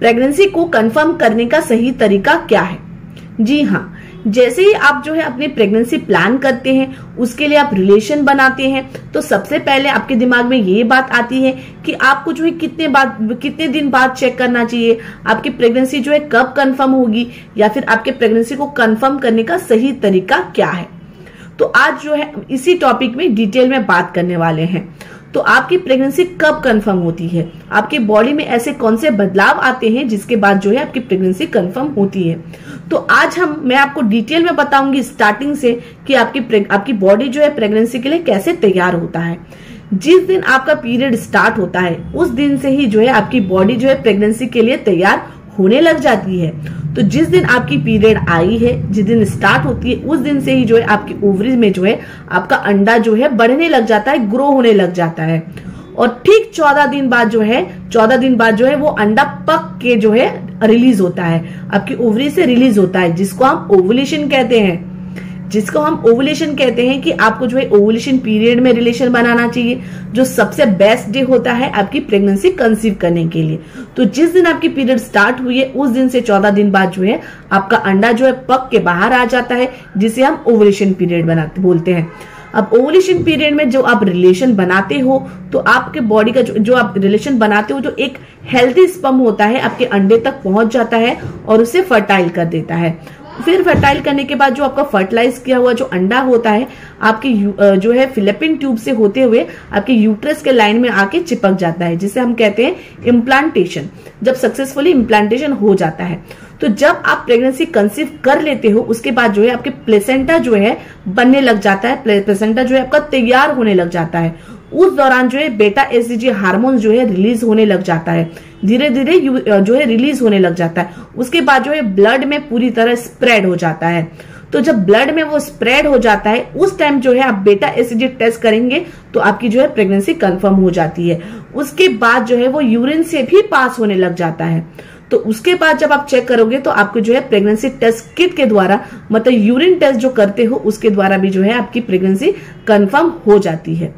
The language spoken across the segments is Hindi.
प्रेगनेंसी को कंफर्म करने का सही तरीका क्या है? जी हाँ, जैसे ही आप जो है अपनी प्रेगनेंसी प्लान करते हैं, उसके लिए आप रिलेशन बनाते हैं, तो सबसे पहले आपके दिमाग में ये बात आती है कि आपको जो है कितने दिन बाद चेक करना चाहिए, आपकी प्रेगनेंसी जो है कब कंफर्म होगी, या फिर आपके प्रेगनेंसी को कंफर्म करने का सही तरीका क्या है। तो आज जो है इसी टॉपिक में डिटेल में बात करने वाले हैं। तो आपकी प्रेगनेंसी कब कंफर्म होती है, आपकी बॉडी में ऐसे कौन से बदलाव आते हैं जिसके बाद जो है आपकी प्रेगनेंसी कंफर्म होती है। तो आज मैं आपको डिटेल में बताऊंगी स्टार्टिंग से कि आपकी बॉडी जो है प्रेगनेंसी के लिए कैसे तैयार होता है। जिस दिन आपका पीरियड स्टार्ट होता है उस दिन से ही जो है आपकी बॉडी जो है प्रेगनेंसी के लिए तैयार होने लग जाती है। तो जिस दिन आपकी पीरियड आई है, जिस दिन स्टार्ट होती है, उस दिन से ही जो है आपकी ओवरीज में जो है आपका अंडा जो है बढ़ने लग जाता है, ग्रो होने लग जाता है। और ठीक 14 दिन बाद जो है वो अंडा पक के जो है रिलीज होता है, आपकी ओवरी से रिलीज होता है, जिसको हम ओवुलेशन कहते हैं कि आपको जो है ओवुलेशन पीरियड में रिलेशन बनाना चाहिए, जो सबसे बेस्ट डे होता है आपकी प्रेगनेंसी कंसीव करने के लिए। तो जिस दिन आपकी पीरियड स्टार्ट हुई है उस दिन से 14 दिन बाद जो है आपका अंडा जो है पक के बाहर आ जाता है, जिसे हम ओवुलेशन पीरियड बोलते हैं। अब ओवुलेशन पीरियड में जो आप रिलेशन बनाते हो, तो आपके बॉडी का जो आप रिलेशन बनाते हो, जो एक हेल्थी स्पर्म होता है आपके अंडे तक पहुंच जाता है और उसे फर्टाइल कर देता है। फिर फर्टाइल करने के बाद जो आपका फर्टिलाइज किया हुआ जो अंडा होता है आपकी जो है फिलिपिन ट्यूब से होते हुए आपके यूट्रस के लाइन में आके चिपक जाता है, जिसे हम कहते हैं इम्प्लांटेशन। जब सक्सेसफुली इम्प्लांटेशन हो जाता है, तो जब आप प्रेगनेंसी कंसीव कर लेते हो उसके बाद जो है आपके प्लेसेंटा जो है बनने लग जाता है, प्लेसेंटा जो है आपका तैयार होने लग जाता है। उस दौरान जो है बेटा एसजीजी हार्मोन जो है रिलीज होने लग जाता है, धीरे धीरे जो है रिलीज होने लग जाता है। उसके बाद जो है ब्लड में पूरी तरह स्प्रेड हो जाता है। तो जब ब्लड में वो स्प्रेड हो जाता है उस टाइम जो है आप बेटा एसजीजी टेस्ट करेंगे तो आपकी जो है प्रेगनेंसी कंफर्म हो जाती है। उसके बाद जो है वो यूरिन से भी पास होने लग जाता है। तो उसके बाद जब आप चेक करोगे तो आपको जो है प्रेगनेंसी टेस्ट किट के द्वारा, मतलब यूरिन टेस्ट जो करते हो उसके द्वारा भी जो है आपकी प्रेगनेंसी कंफर्म हो जाती है।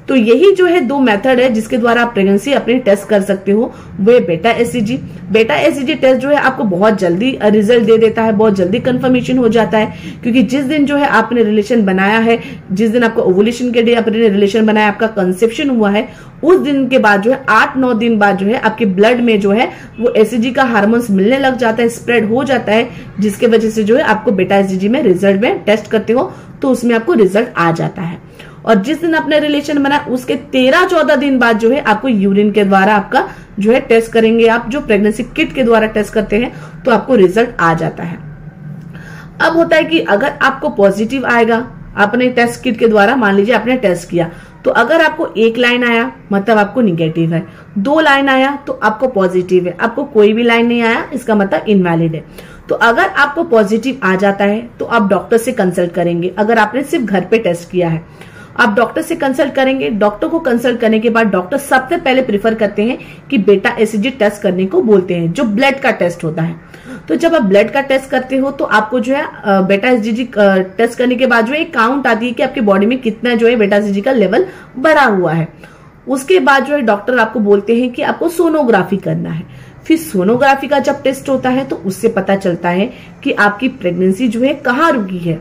तो यही जो है 2 मेथड है जिसके द्वारा आप प्रेगनेंसी अपनी टेस्ट कर सकते हो। वो है बेटा एसजीजी टेस्ट जो है आपको बहुत जल्दी रिजल्ट दे देता है, बहुत जल्दी कंफर्मेशन हो जाता है, क्योंकि जिस दिन जो है आपने रिलेशन बनाया है, जिस दिन आपका ओवुलेशन के डे आपने रिलेशन बनाया, आपका कंसेप्शन हुआ है, उस दिन के बाद जो है 8-9 दिन बाद जो है आपके ब्लड में जो है वो एसजीजी का हार्मोन्स मिलने लग जाता है, स्प्रेड हो जाता है, जिसके वजह से जो है आपको बेटा एसजीजी में रिजल्ट में टेस्ट करते हो तो उसमें आपको रिजल्ट आ जाता है। और जिस दिन आपने रिलेशन बना उसके 13-14 दिन बाद जो है आपको यूरिन के द्वारा आपका जो है टेस्ट करेंगे, आप जो प्रेगनेंसी किट के द्वारा टेस्ट करते हैं तो आपको रिजल्ट आ जाता है। अब होता है कि अगर आपको पॉजिटिव आएगा, आपने टेस्ट किट के द्वारा मान लीजिए आपने टेस्ट किया, तो अगर आपको 1 लाइन आया मतलब आपको निगेटिव है, 2 लाइन आया तो आपको पॉजिटिव है, आपको कोई भी लाइन नहीं आया इसका मतलब इनवैलिड है। तो अगर आपको पॉजिटिव आ जाता है तो आप डॉक्टर से कंसल्ट करेंगे। अगर आपने सिर्फ घर पे टेस्ट किया है आप डॉक्टर से कंसल्ट करेंगे। डॉक्टर को कंसल्ट करने के बाद डॉक्टर सबसे पहले प्रेफर करते हैं कि बेटा एसजीजी टेस्ट करने को बोलते हैं, जो ब्लड का टेस्ट होता है। तो जब आप ब्लड का टेस्ट करते हो तो आपको जो है बेटा एसजीजी टेस्ट करने के बाद जो एक काउंट आती है कि आपकी बॉडी में कितना जो है बेटा एसजीजी का लेवल बढ़ा हुआ है। उसके बाद जो है डॉक्टर आपको बोलते हैं कि आपको सोनोग्राफी करना है। फिर सोनोग्राफी का जब टेस्ट होता है तो उससे पता चलता है कि आपकी प्रेगनेंसी जो है कहाँ रुकी है।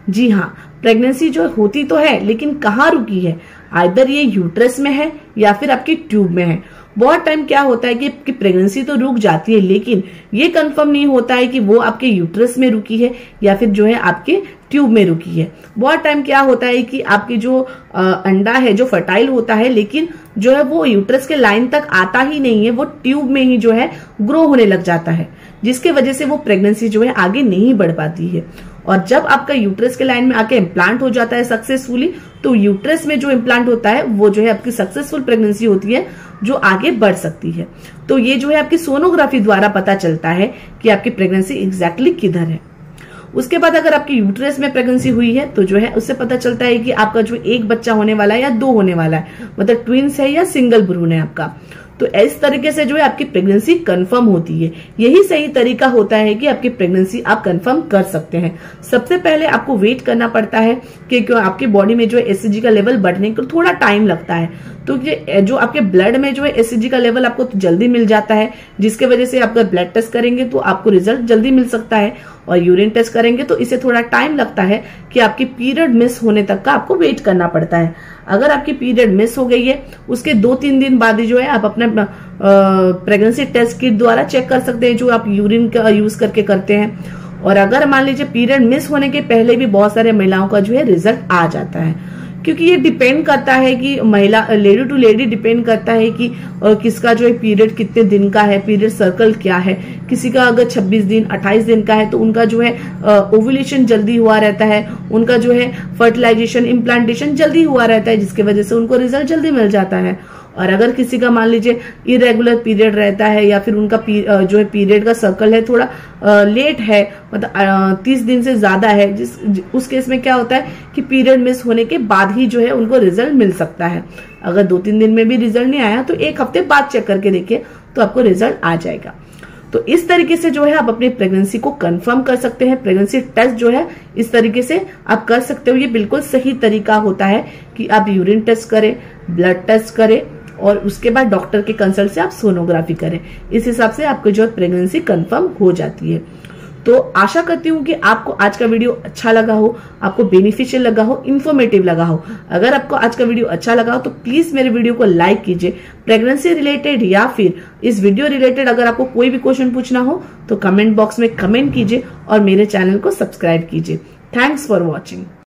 जी हाँ, प्रेगनेंसी जो होती तो है लेकिन कहाँ रुकी है, आइदर ये यूट्रस में है या फिर आपकी ट्यूब में है। बहुत टाइम क्या होता है कि प्रेगनेंसी तो रुक जाती है लेकिन ये कंफर्म नहीं होता है कि वो आपके यूट्रस में रुकी है या फिर जो है आपके ट्यूब में रुकी है। बहुत टाइम क्या होता है कि आपकी जो अंडा है जो फर्टाइल होता है लेकिन जो है वो यूट्रस के लाइन तक आता ही नहीं है, वो ट्यूब में ही जो है ग्रो होने लग जाता है, जिसके वजह से वो प्रेगनेंसी जो है आगे नहीं बढ़ पाती है। और जब आपका यूट्रस के लाइन में आके इम्प्लांट हो जाता है सक्सेसफुली, तो यूट्रस में जो इम्प्लांट होता है वो जो है आपकी सक्सेसफुल प्रेगनेंसी होती है जो आगे बढ़ सकती है। तो ये जो है आपकी सोनोग्राफी द्वारा पता चलता है कि आपकी प्रेगनेंसी एग्जैक्टली किधर है। उसके बाद अगर आपकी यूट्रस में प्रेगनेंसी हुई है तो जो है उससे पता चलता है कि आपका जो एक बच्चा होने वाला है या 2 होने वाला है, मतलब ट्विंस है या सिंगल भ्रूण है आपका। तो इस तरीके से जो है आपकी प्रेगनेंसी कंफर्म होती है। यही सही तरीका होता है कि आपकी प्रेगनेंसी आप कंफर्म कर सकते हैं। सबसे पहले आपको वेट करना पड़ता है कि आपकी बॉडी में जो है एचसीजी का लेवल बढ़ने को थोड़ा टाइम लगता है। तो ये जो आपके ब्लड में जो है एचसीजी का लेवल आपको जल्दी मिल जाता है, जिसके वजह से आप ब्लड टेस्ट करेंगे तो आपको रिजल्ट जल्दी मिल सकता है, और यूरिन टेस्ट करेंगे तो इसे थोड़ा टाइम लगता है कि आपकी पीरियड मिस होने तक का आपको वेट करना पड़ता है। अगर आपकी पीरियड मिस हो गई है उसके 2-3 दिन बाद ही जो है आप अपने प्रेगनेंसी टेस्ट किट द्वारा चेक कर सकते हैं, जो आप यूरिन का यूज करके करते हैं। और अगर मान लीजिए पीरियड मिस होने के पहले भी बहुत सारे महिलाओं का जो है रिजल्ट आ जाता है, क्योंकि ये डिपेंड करता है कि महिला लेडी टू लेडी डिपेंड करता है कि किसका जो है पीरियड कितने दिन का है, पीरियड सर्कल क्या है। किसी का अगर 26 दिन 28 दिन का है तो उनका जो है ओव्यूलेशन जल्दी हुआ रहता है, उनका जो है फर्टिलाइजेशन इम्प्लांटेशन जल्दी हुआ रहता है, जिसके वजह से उनको रिजल्ट जल्दी मिल जाता है। और अगर किसी का मान लीजिए इरेगुलर पीरियड रहता है या फिर उनका जो है पीरियड का सर्कल है थोड़ा लेट है, मतलब 30 दिन से ज्यादा है, उस केस में क्या होता है कि पीरियड मिस होने के बाद ही जो है उनको रिजल्ट मिल सकता है। अगर 2-3 दिन में भी रिजल्ट नहीं आया तो 1 हफ्ते बाद चेक करके देखिए तो आपको रिजल्ट आ जाएगा। तो इस तरीके से जो है आप अपनी प्रेगनेंसी को कंफर्म कर सकते हैं। प्रेगनेंसी टेस्ट जो है इस तरीके से आप कर सकते हो। ये बिल्कुल सही तरीका होता है कि आप यूरिन टेस्ट करें, ब्लड टेस्ट करें और उसके बाद डॉक्टर के कंसल्ट से आप सोनोग्राफी करें। इस हिसाब से आपको जो है प्रेगनेंसी कंफर्म हो जाती है। तो आशा करती हूँ कि आपको आज का वीडियो अच्छा लगा हो, आपको बेनिफिशियल लगा हो, इन्फॉर्मेटिव लगा हो। अगर आपको आज का वीडियो अच्छा लगा हो तो प्लीज मेरे वीडियो को लाइक कीजिए। प्रेगनेंसी रिलेटेड या फिर इस वीडियो रिलेटेड अगर आपको कोई भी क्वेश्चन पूछना हो तो कमेंट बॉक्स में कमेंट कीजिए और मेरे चैनल को सब्सक्राइब कीजिए। Thanks for watching.